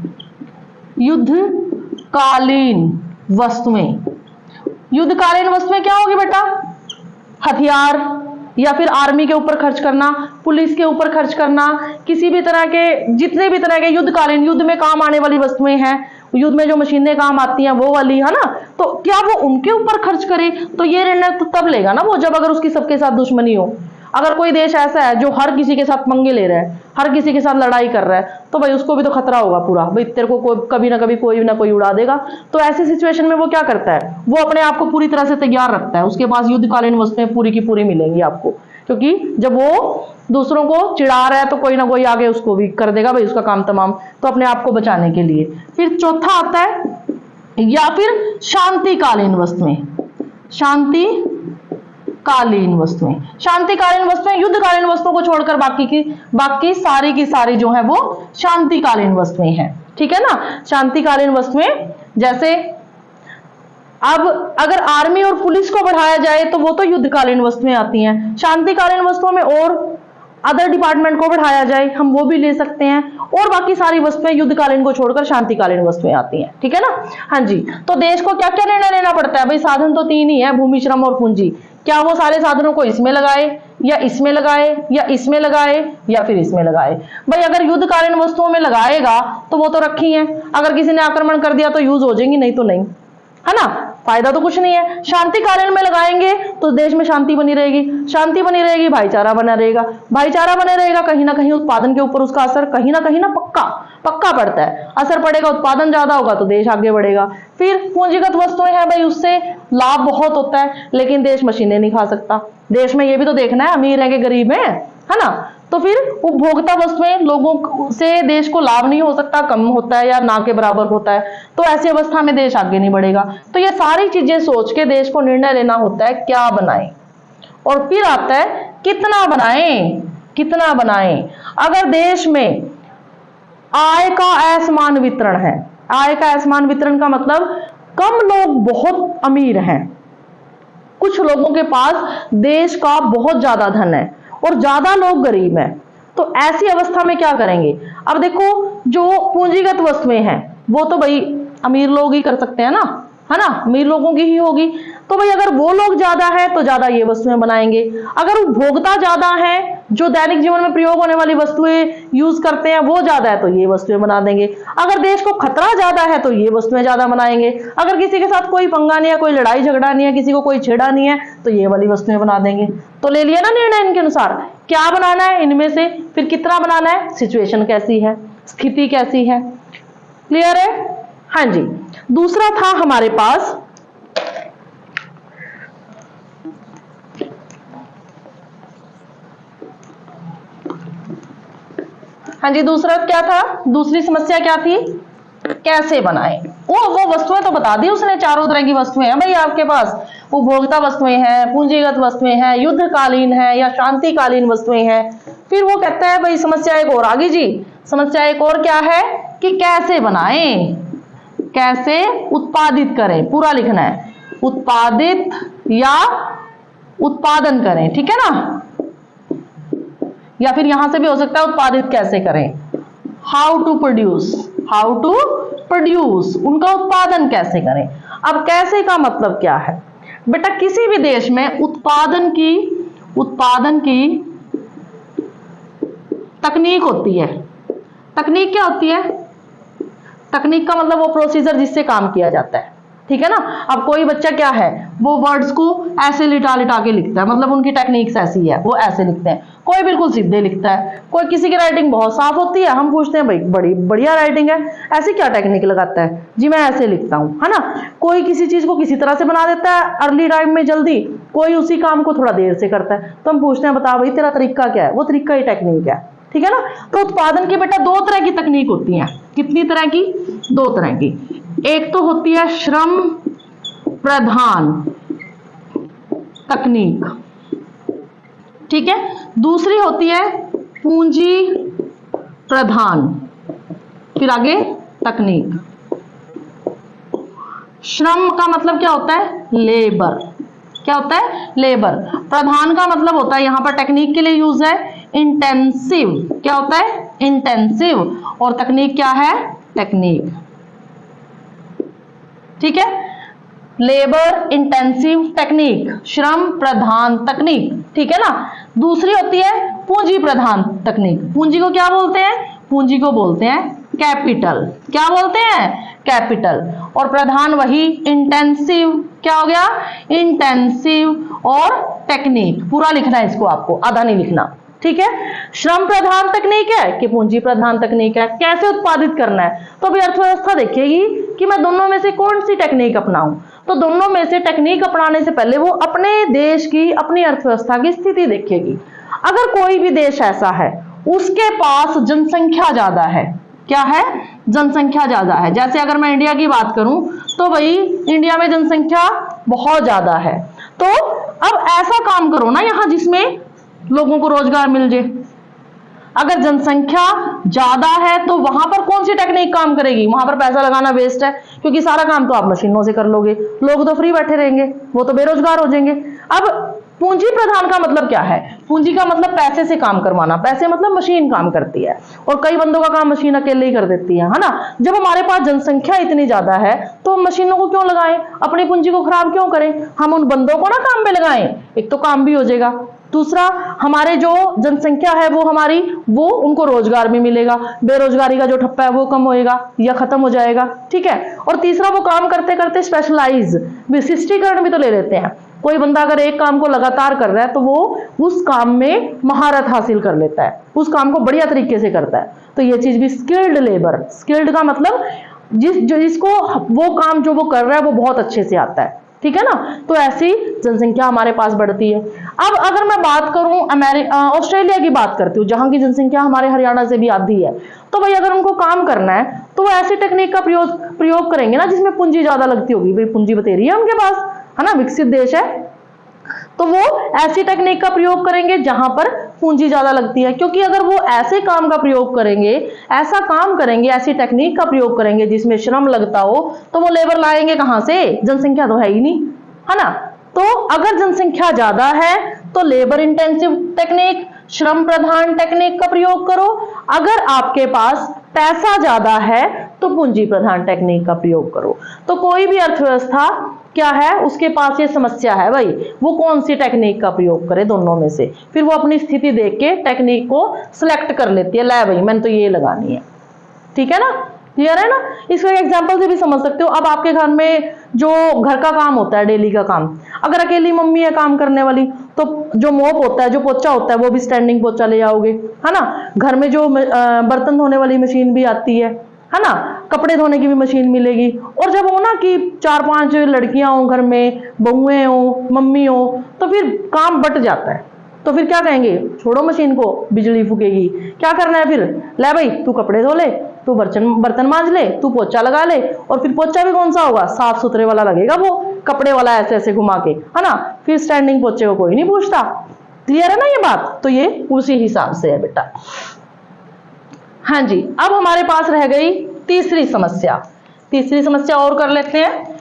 Speaker 1: वस्तुएं। युद्धकालीन वस्तुएं क्या होगी बेटा, हथियार, या फिर आर्मी के ऊपर खर्च करना, पुलिस के ऊपर खर्च करना, किसी भी तरह के, जितने भी तरह के युद्धकालीन, युद्ध में काम आने वाली वस्तुएं हैं, युद्ध में जो मशीनें काम आती हैं वो वाली, है ना। तो क्या वो उनके ऊपर खर्च करे, तो ये निर्णय तो तब लेगा ना वो जब अगर उसकी सबके साथ दुश्मनी हो। अगर कोई देश ऐसा है जो हर किसी के साथ पंगे ले रहा है, हर किसी के साथ लड़ाई कर रहा है, तो भाई उसको भी तो खतरा होगा पूरा, भाई तेरे को कभी ना कभी कोई ना कोई उड़ा देगा। तो ऐसी सिचुएशन में वो क्या करता है, वो अपने आप को पूरी तरह से तैयार रखता है, उसके पास युद्धकालीन वस्तुएं पूरी की पूरी मिलेंगी आपको, क्योंकि जब वो दूसरों को चिढ़ा रहा है तो कोई ना कोई आगे उसको भी कर देगा भाई उसका काम तमाम, तो अपने आप को बचाने के लिए। फिर चौथा आता है या फिर शांतिकालीन वस्तुएं। शांतिकालीन वस्तुएं युद्धकालीन वस्तुओं को छोड़कर बाकी सारी की सारी जो है वो शांतिकालीन वस्तुएं हैं, ठीक है ना। शांतिकालीन वस्तुएं जैसे अब अगर आर्मी और पुलिस को बढ़ाया जाए तो वो तो युद्धकालीन वस्तुएं आती हैं, शांतिकालीन वस्तुओं में और अदर डिपार्टमेंट को बढ़ाया जाए हम वो भी ले सकते हैं, और बाकी सारी वस्तुएं युद्धकालीन को छोड़कर शांतिकालीन वस्तुएं आती हैं, ठीक है ना। हाँ जी, तो देश को क्या क्या निर्णय लेना पड़ता है भाई, साधन तो तीन ही है, भूमि, श्रम और पूंजी। क्या वो सारे साधनों को इसमें लगाए या इसमें लगाए या इसमें लगाए या फिर इसमें लगाए। भाई अगर युद्धकालीन वस्तुओं में लगाएगा तो वो तो रखी है, अगर किसी ने आक्रमण कर दिया तो यूज हो जाएंगी, नहीं तो नहीं, है ना, फायदा तो कुछ नहीं है। शांतिकालीन में लगाएंगे तो देश में शांति बनी रहेगी, शांति बनी रहेगी, भाईचारा बना रहेगा, भाईचारा बने रहेगा, कहीं ना कहीं उत्पादन के ऊपर उसका असर कहीं ना पक्का पड़ता है, असर पड़ेगा, उत्पादन ज्यादा होगा तो देश आगे बढ़ेगा। फिर पूंजीगत वस्तुएं हैं भाई, उससे लाभ बहुत होता है, लेकिन देश मशीनें नहीं खा सकता, देश में ये भी तो देखना है अमीर है कि गरीब है ना। तो फिर उपभोक्ता वस्तुएं लोगों से देश को लाभ नहीं हो सकता, कम होता है या ना के बराबर होता है, तो ऐसी अवस्था में देश आगे नहीं बढ़ेगा। तो ये सारी चीजें सोच के देश को निर्णय लेना होता है क्या बनाएं, और फिर आता है कितना बनाएं। अगर देश में आय का असमान वितरण है, आय का असमान वितरण का मतलब कम लोग बहुत अमीर हैं, कुछ लोगों के पास देश का बहुत ज्यादा धन है और ज्यादा लोग गरीब हैं, तो ऐसी अवस्था में क्या करेंगे। अब देखो जो पूंजीगत वस्तुएं हैं वो तो भाई अमीर लोग ही कर सकते हैं ना, है ना, अमीर लोगों की ही होगी। तो भाई अगर वो लोग ज्यादा है तो ज्यादा ये वस्तुएं बनाएंगे। अगर उपभोक्ता ज्यादा है, जो दैनिक जीवन में प्रयोग होने वाली वस्तुएं यूज करते हैं वो ज्यादा है तो ये वस्तुएं बना देंगे। अगर देश को खतरा ज्यादा है तो ये वस्तुएं ज्यादा बनाएंगे। अगर किसी के साथ कोई पंगा नहीं है, कोई लड़ाई झगड़ा नहीं है, किसी को कोई छेड़ा नहीं है तो ये वाली वस्तुएं बना देंगे। तो ले लिया ना निर्णय इनके अनुसार, क्या बनाना है इनमें से, फिर कितना बनाना है, सिचुएशन कैसी है, स्थिति कैसी है। क्लियर है? हाँ जी। दूसरा था हमारे पास हाँ जी, दूसरा क्या था, दूसरी समस्या क्या थी, कैसे बनाएं। वो वस्तुएं तो बता दी उसने, चारों तरह की वस्तुएं हैं भाई आपके पास। उपभोक्ता वस्तुएं हैं, पूंजीगत वस्तुएं हैं, युद्धकालीन है या शांतिकालीन वस्तुएं हैं। फिर वो कहता है भाई समस्या एक और आगे जी, समस्या एक और क्या है कि कैसे बनाएं, कैसे उत्पादित करें, पूरा लिखना है, उत्पादित या उत्पादन करें, ठीक है ना, या फिर यहां से भी हो सकता है उत्पादित कैसे करें, how to produce, how to produce, उनका उत्पादन कैसे करें। अब कैसे का मतलब क्या है बेटा, किसी भी देश में उत्पादन की तकनीक होती है। तकनीक क्या होती है, तकनीक का मतलब वो प्रोसीजर जिससे काम किया जाता है, ठीक है ना। अब कोई बच्चा क्या है, वो वर्ड्स को ऐसे लिटा लिटा के लिखता है, मतलब उनकी टेक्निक्स ऐसी है, वो ऐसे लिखते हैं। कोई बिल्कुल सीधे लिखता है, कोई किसी की राइटिंग बहुत साफ होती है, हम पूछते हैं भाई बड़ी बढ़िया राइटिंग है, ऐसी क्या टेक्निक लगाता है जी, मैं ऐसे लिखता हूँ, है ना। कोई किसी चीज को किसी तरह से बना देता है अर्ली टाइम में जल्दी, कोई उसी काम को थोड़ा देर से करता है। तो हम पूछते हैं बता भाई तेरा तरीका क्या है, वो तरीका ही टेक्निक है, ठीक है ना। तो उत्पादन की बेटा दो तरह की तकनीक होती है। कितनी तरह की, दो तरह की। एक तो होती है श्रम प्रधान तकनीक, ठीक है, दूसरी होती है पूंजी प्रधान, फिर आगे तकनीक। श्रम का मतलब क्या होता है, लेबर, क्या होता है, लेबर। प्रधान का मतलब होता है यहां पर टेक्निक के लिए यूज है इंटेंसिव, क्या होता है, इंटेंसिव। और तकनीक क्या है, टेक्निक, ठीक है, लेबर इंटेंसिव टेक्निक, श्रम प्रधान तकनीक, ठीक है ना। दूसरी होती है पूंजी प्रधान तकनीक। पूंजी को क्या बोलते हैं, पूंजी को बोलते हैं कैपिटल, क्या बोलते हैं, कैपिटल। और प्रधान वही इंटेंसिव, क्या हो गया, इंटेंसिव और टेक्निक। पूरा लिखना है इसको आपको, आधा नहीं लिखना, ठीक है। श्रम प्रधान तकनीक है कि पूंजी प्रधान तकनीक है, कैसे उत्पादित करना है। तो भी अर्थव्यवस्था देखेगी कि मैं दोनों में से कौन सी टेक्निक अपनाऊं। तो दोनों में से टेक्निक अपनाने से पहले वो अपने देश की, अपनी अर्थव्यवस्था की स्थिति देखेगी। अगर कोई भी देश ऐसा है उसके पास जनसंख्या ज्यादा है, क्या है, जनसंख्या ज्यादा है। जैसे अगर मैं इंडिया की बात करूं तो भाई इंडिया में जनसंख्या बहुत ज्यादा है। तो अब ऐसा काम करो ना यहां जिसमें लोगों को रोजगार मिल जाए। अगर जनसंख्या ज्यादा है तो वहां पर कौन सी टेक्निक काम करेगी, वहां पर पैसा लगाना वेस्ट है, क्योंकि सारा काम तो आप मशीनों से कर लोगे, लोग तो फ्री बैठे रहेंगे, वो तो बेरोजगार हो जाएंगे। अब पूंजी प्रधान का मतलब क्या है, पूंजी का मतलब पैसे से काम करवाना, पैसे मतलब मशीन काम करती है और कई बंदों का काम मशीन अकेले ही कर देती है ना। जब हमारे पास जनसंख्या इतनी ज्यादा है तो हम मशीनों को क्यों लगाएं, अपनी पूंजी को खराब क्यों करें, हम उन बंदों को ना काम पे लगाएं, एक तो काम भी हो जाएगा, दूसरा हमारे जो जनसंख्या है वो उनको रोजगार भी मिलेगा, बेरोजगारी का जो ठप्पा है वो कम होएगा या खत्म हो जाएगा, ठीक है। और तीसरा वो काम करते करते स्पेशलाइज, विशिष्टीकरण भी तो ले लेते हैं। कोई बंदा अगर एक काम को लगातार कर रहा है तो वो उस काम में महारत हासिल कर लेता है, उस काम को बढ़िया तरीके से करता है। तो ये चीज भी स्किल्ड लेबर, स्किल्ड का मतलब जिसको वो काम जो वो कर रहा है वो बहुत अच्छे से आता है, ठीक है ना। तो ऐसी जनसंख्या हमारे पास बढ़ती है। अब अगर मैं बात करूं ऑस्ट्रेलिया की बात करती हूँ, जहां की जनसंख्या हमारे हरियाणा से भी आधी है, तो भाई अगर उनको काम करना है तो वो ऐसी टेक्निक का प्रयोग करेंगे ना जिसमें पूंजी ज्यादा लगती होगी। भाई पूंजी बतेरी है उनके पास, है ना, विकसित देश है, तो वो ऐसी टेक्निक का प्रयोग करेंगे जहां पर पूंजी ज्यादा लगती है। क्योंकि अगर वो ऐसे काम का प्रयोग करेंगे, ऐसा काम करेंगे, ऐसी टेक्निक का प्रयोग करेंगे जिसमें श्रम लगता हो, तो वो लेबर लाएंगे कहां से, जनसंख्या तो है ही नहीं, है ना। तो अगर जनसंख्या ज्यादा है तो लेबर इंटेंसिव टेक्निक, श्रम प्रधान टेक्निक का प्रयोग करो। अगर आपके पास पैसा ज्यादा है तो पूंजी प्रधान टेक्निक का प्रयोग करो। तो कोई भी अर्थव्यवस्था क्या है, उसके पास ये समस्या है भाई, वो कौन सी टेक्निक का प्रयोग करे दोनों में से, फिर वो अपनी स्थिति देख के टेक्निक को सिलेक्ट कर लेती है, ले भाई मैंने तो ये लगानी है। ठीक है ना, क्लियर है ना। इसको एक एग्जांपल से भी समझ सकते हो। अब आपके घर में जो घर का काम होता है, डेली का काम, अगर अकेली मम्मी है काम करने वाली, तो जो मोप होता है, जो पोछा होता है, वो भी स्टैंडिंग पोछा ले आओगे, है ना। घर में जो बर्तन धोने वाली मशीन भी आती है ना, कपड़े धोने की भी मशीन मिलेगी। और जब हो ना कि 4-5 लड़कियां हो घर में, बहुएं हो, मम्मी हो, तो फिर काम बट जाता है। तो फिर क्या कहेंगे, छोड़ो मशीन को, बिजली फूकेगी, क्या करना है फिर, ले भाई तू कपड़े धो ले, तू बर्तन मांज ले, तू पोछा लगा ले। और फिर पोछा भी कौन सा होगा, साफ सुथरे वाला लगेगा, वो कपड़े वाला ऐसे ऐसे घुमा के, है ना। फिर स्टैंडिंग पोछे को कोई नहीं पूछता। क्लियर है ना ये बात। तो ये उसी हिसाब से है बेटा। हाँ जी, अब हमारे पास रह गई तीसरी समस्या। तीसरी समस्या और कर लेते हैं,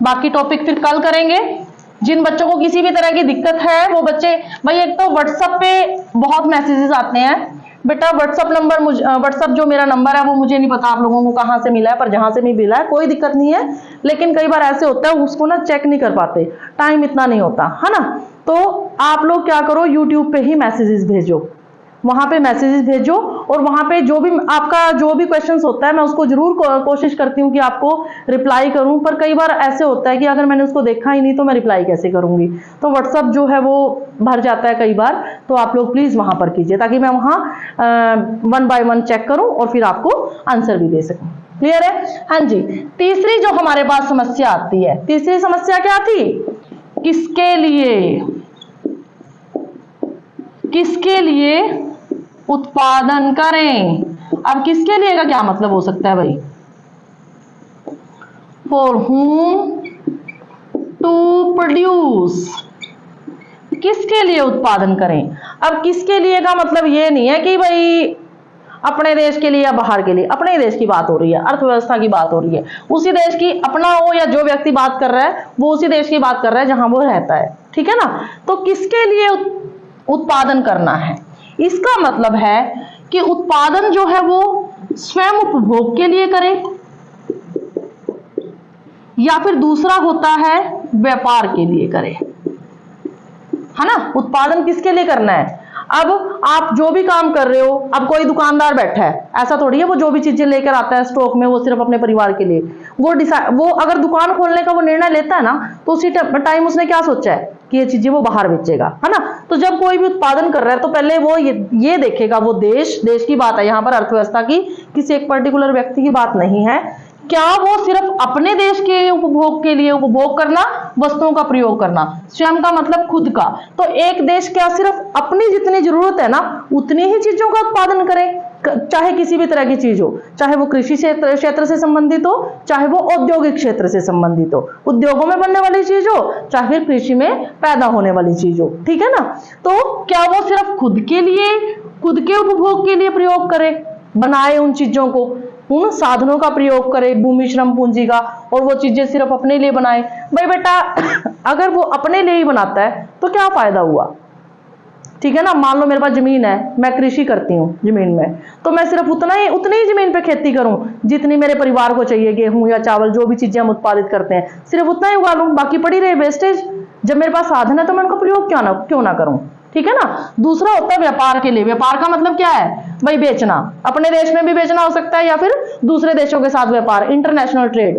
Speaker 1: बाकी टॉपिक फिर कल करेंगे। जिन बच्चों को किसी भी तरह की दिक्कत है वो बच्चे, भाई एक तो व्हाट्सएप पे बहुत मैसेजेस आते हैं बेटा। व्हाट्सएप नंबर, व्हाट्सएप जो मेरा नंबर है वो मुझे नहीं पता आप लोगों को कहाँ से मिला है, पर जहां से भी मिला है कोई दिक्कत नहीं है। लेकिन कई बार ऐसे होता है उसको ना चेक नहीं कर पाते, टाइम इतना नहीं होता, है ना। तो आप लोग क्या करो, यूट्यूब पे ही मैसेजेस भेजो, वहां पे मैसेजेस भेजो, और वहां पे जो भी आपका जो भी क्वेश्चंस होता है मैं उसको जरूर कोशिश करती हूँ कि आपको रिप्लाई करूं। पर कई बार ऐसे होता है कि अगर मैंने उसको देखा ही नहीं तो मैं रिप्लाई कैसे करूंगी। तो व्हाट्सएप जो है वो भर जाता है कई बार, तो आप लोग प्लीज वहां पर कीजिए ताकि मैं वहां 1 बाय 1 चेक करूं और फिर आपको आंसर भी दे सकूं। क्लियर है। हाँ जी, तीसरी जो हमारे पास समस्या आती है, तीसरी समस्या क्या थी, किसके लिए, किसके लिए उत्पादन करें। अब किसके लिए का क्या मतलब हो सकता है भाई, फॉर whom टू प्रोड्यूस, किसके लिए उत्पादन करें। अब किसके लिए का मतलब ये नहीं है कि भाई अपने देश के लिए या बाहर के लिए, अपने देश की बात हो रही है, अर्थव्यवस्था की बात हो रही है, उसी देश की, अपना हो या जो व्यक्ति बात कर रहा है वो उसी देश की बात कर रहा है जहां वो रहता है। ठीक है ना। तो किसके लिए उत्पादन करना है, इसका मतलब है कि उत्पादन जो है वो स्वयं उपभोग के लिए करें, या फिर दूसरा होता है व्यापार के लिए करें, है ना। उत्पादन किसके लिए करना है। अब आप जो भी काम कर रहे हो, अब कोई दुकानदार बैठा है, ऐसा थोड़ी है वो जो भी चीजें लेकर आता है स्टॉक में वो सिर्फ अपने परिवार के लिए, वो अगर दुकान खोलने का वो निर्णय लेता है ना, तो उसी टाइम उसने क्या सोचा है कि ये चीजें वो बाहर बेचेगा, है ना। तो जब कोई भी उत्पादन कर रहा है तो पहले वो ये देखेगा, वो देश की बात है यहाँ पर, अर्थव्यवस्था की, किसी एक पर्टिकुलर व्यक्ति की बात नहीं है, क्या वो सिर्फ अपने देश के उपभोग के लिए उपभोग करना, वस्तुओं का प्रयोग करना, स्वयं का मतलब खुद का। तो एक देश क्या सिर्फ अपनी जितनी जरूरत है ना उतनी ही चीजों का उत्पादन करे, चाहे किसी भी तरह की चीज हो, चाहे वो कृषि क्षेत्र से संबंधित हो, चाहे वो औद्योगिक क्षेत्र से संबंधित हो, उद्योगों में बनने वाली चीज हो, चाहे फिर कृषि में पैदा होने वाली चीज हो। ठीक है ना। तो क्या वो सिर्फ खुद के लिए, खुद के उपभोग के लिए प्रयोग करे, बनाए उन चीजों को, उन साधनों का प्रयोग करे, भूमि श्रम पूंजी का, और वो चीजें सिर्फ अपने लिए बनाए। भाई बेटा अगर वो अपने लिए ही बनाता है तो क्या फायदा हुआ। ठीक है ना। मान लो मेरे पास जमीन है, मैं कृषि करती हूँ जमीन में, तो मैं सिर्फ उतनी ही जमीन पे खेती करूं जितनी मेरे परिवार को चाहिए, गेहूं या चावल जो भी चीजें हम उत्पादित करते हैं सिर्फ उतना ही उगा लूं, बाकी पड़ी रहे वेस्टेज। जब मेरे पास साधन है तो मैं उनका प्रयोग क्यों ना करूं। ठीक है ना। दूसरा होता है व्यापार के लिए। व्यापार का मतलब क्या है भाई, बेचना, अपने देश में भी बेचना हो सकता है या फिर दूसरे देशों के साथ व्यापार, इंटरनेशनल ट्रेड,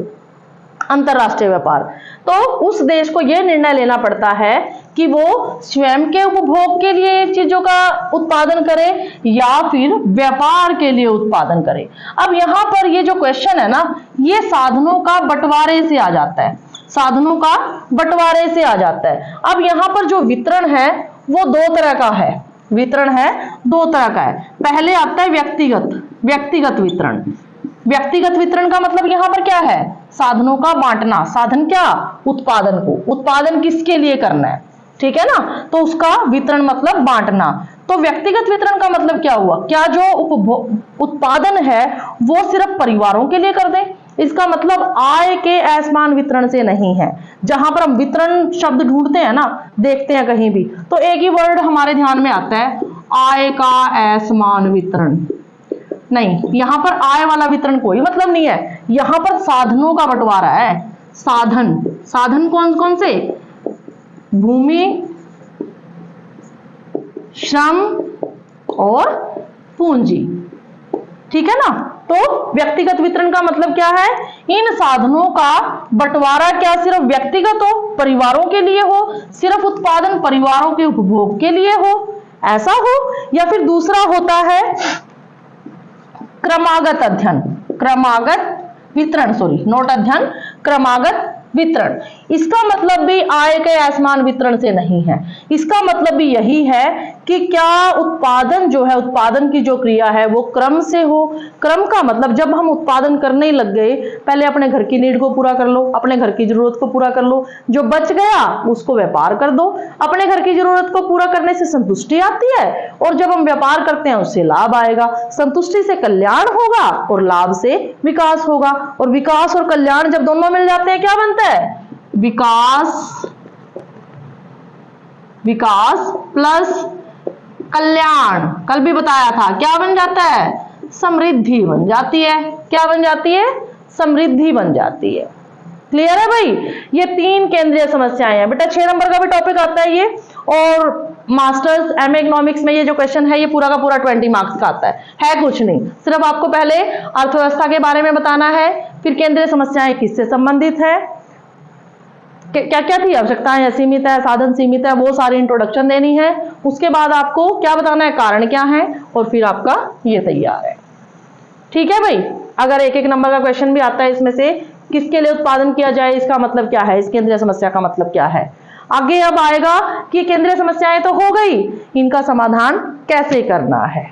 Speaker 1: अंतरराष्ट्रीय व्यापार। तो उस देश को यह निर्णय लेना पड़ता है कि वो स्वयं के उपभोग के लिए चीजों का उत्पादन करे या फिर व्यापार के लिए उत्पादन करे। अब यहां पर ये जो क्वेश्चन है ना, ये साधनों का बंटवारे से आ जाता है, साधनों का बंटवारे से आ जाता है। अब यहां पर जो वितरण है वो 2 तरह का है, वितरण है 2 तरह का है। पहले आता है व्यक्तिगत वितरण। व्यक्तिगत वितरण का मतलब यहां पर क्या है, साधनों का बांटना। साधन क्या, उत्पादन को, उत्पादन किसके लिए करना है। ठीक है ना। तो उसका वितरण मतलब बांटना। तो व्यक्तिगत वितरण का मतलब क्या हुआ, क्या जो उत्पादन है वो सिर्फ परिवारों के लिए कर दें। इसका मतलब आय के असमान वितरण से नहीं है। जहां पर हम वितरण शब्द ढूंढते हैं ना, देखते हैं कहीं भी, तो एक ही वर्ड हमारे ध्यान में आता है, आय का असमान वितरण। नहीं, यहां पर आय वाला वितरण कोई मतलब नहीं है, यहां पर साधनों का बंटवारा है। साधन, साधन कौन कौन से? भूमि, श्रम और पूंजी, ठीक है ना। तो व्यक्तिगत वितरण का मतलब क्या है? इन साधनों का बंटवारा क्या सिर्फ व्यक्तिगत हो, परिवारों के लिए हो, सिर्फ उत्पादन परिवारों के उपभोग के लिए हो, ऐसा हो, या फिर दूसरा होता है क्रमागत अध्ययन, क्रमागत वितरण, सॉरी नोट अध्ययन, क्रमागत वितरण। इसका मतलब भी आय के असमान वितरण से नहीं है, इसका मतलब भी यही है कि क्या उत्पादन जो है, उत्पादन की जो क्रिया है वो क्रम से हो। क्रम का मतलब जब हम उत्पादन करने लग गए, पहले अपने घर की नीड को पूरा कर लो, अपने घर की जरूरत को पूरा कर लो, जो बच गया उसको व्यापार कर दो। अपने घर की जरूरत को पूरा करने से संतुष्टि आती है, और जब हम व्यापार करते हैं उससे लाभ आएगा। संतुष्टि से कल्याण होगा और लाभ से विकास होगा, और विकास और कल्याण जब दोनों मिल जाते हैं क्या बनता है? विकास, विकास प्लस कल्याण, कल भी बताया था, क्या बन जाता है? समृद्धि बन जाती है। क्या बन जाती है? समृद्धि बन जाती है। क्लियर है भाई? ये 3 केंद्रीय समस्याएं हैं बेटा। 6 नंबर का भी टॉपिक आता है ये, और मास्टर्स एमए इकोनॉमिक्स में ये जो क्वेश्चन है ये पूरा का पूरा 20 मार्क्स का आता है कुछ नहीं, सिर्फ आपको पहले अर्थव्यवस्था के बारे में बताना है, फिर केंद्रीय समस्याएं किससे संबंधित है, क्या क्या थी, आवश्यकताएं असीमित है, साधन सीमित है, वो सारी इंट्रोडक्शन देनी है। उसके बाद आपको क्या बताना है, कारण क्या है, और फिर आपका ये तैयार है। ठीक है भाई? अगर 1-1 नंबर का क्वेश्चन भी आता है इसमें से, किसके लिए उत्पादन किया जाए इसका मतलब क्या है, इस केंद्रीय समस्या का मतलब क्या है। आगे अब आएगा कि केंद्रीय समस्याएं तो हो गई, इनका समाधान कैसे करना है।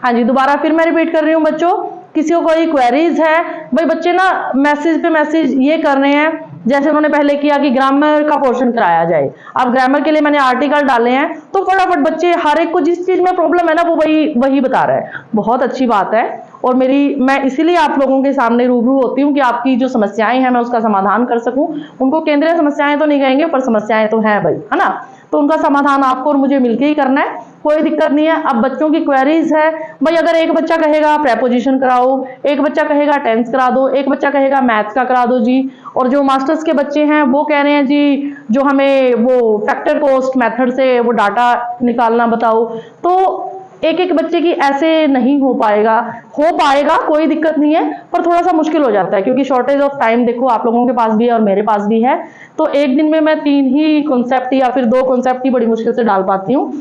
Speaker 1: हाँ जी, दोबारा फिर मैं रिपीट कर रही हूँ बच्चों, किसी को कोई क्वेरीज है, भाई बच्चे ना मैसेज पे मैसेज ये कर रहे हैं, जैसे उन्होंने पहले किया कि ग्रामर का पोर्शन कराया जाए। अब ग्रामर के लिए मैंने आर्टिकल डाले हैं, तो फटाफट बच्चे हर एक को जिस चीज में प्रॉब्लम है ना वो वही बता रहा है। बहुत अच्छी बात है, और मैं इसीलिए आप लोगों के सामने रूबरू होती हूँ कि आपकी जो समस्याएं हैं मैं उसका समाधान कर सकूं। उनको केंद्रीय समस्याएं तो नहीं कहेंगे, पर समस्याएं तो हैं भाई, है ना। तो उनका समाधान आपको और मुझे मिलके ही करना है, कोई दिक्कत नहीं है। अब बच्चों की क्वेरीज है भाई, अगर एक बच्चा कहेगा प्रेपोजिशन कराओ, एक बच्चा कहेगा टेंस करा दो, एक बच्चा कहेगा मैथ्स का करा दो जी, और जो मास्टर्स के बच्चे हैं वो कह रहे हैं जी जो हमें वो फैक्टर पोस्ट मेथड से वो डाटा निकालना बताओ। तो एक बच्चे की ऐसे नहीं हो पाएगा, कोई दिक्कत नहीं है, पर थोड़ा सा मुश्किल हो जाता है क्योंकि शॉर्टेज ऑफ टाइम देखो आप लोगों के पास भी है और मेरे पास भी है। तो एक दिन में मैं 3 ही कॉन्सेप्ट या फिर 2 कॉन्सेप्ट ही बड़ी मुश्किल से डाल पाती हूँ।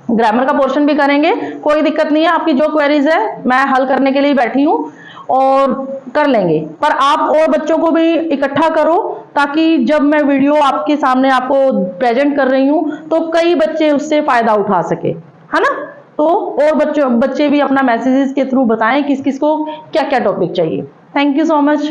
Speaker 1: ग्रामर का पोर्शन भी करेंगे, कोई दिक्कत नहीं है। आपकी जो क्वेरीज है मैं हल करने के लिए बैठी हूँ और कर लेंगे, पर आप और बच्चों को भी इकट्ठा करो ताकि जब मैं वीडियो आपके सामने आपको प्रेजेंट कर रही हूँ तो कई बच्चे उससे फायदा उठा सके, है ना। तो और बच्चे भी अपना मैसेजेस के थ्रू बताएं किस किस को क्या क्या टॉपिक चाहिए। Thank you so much.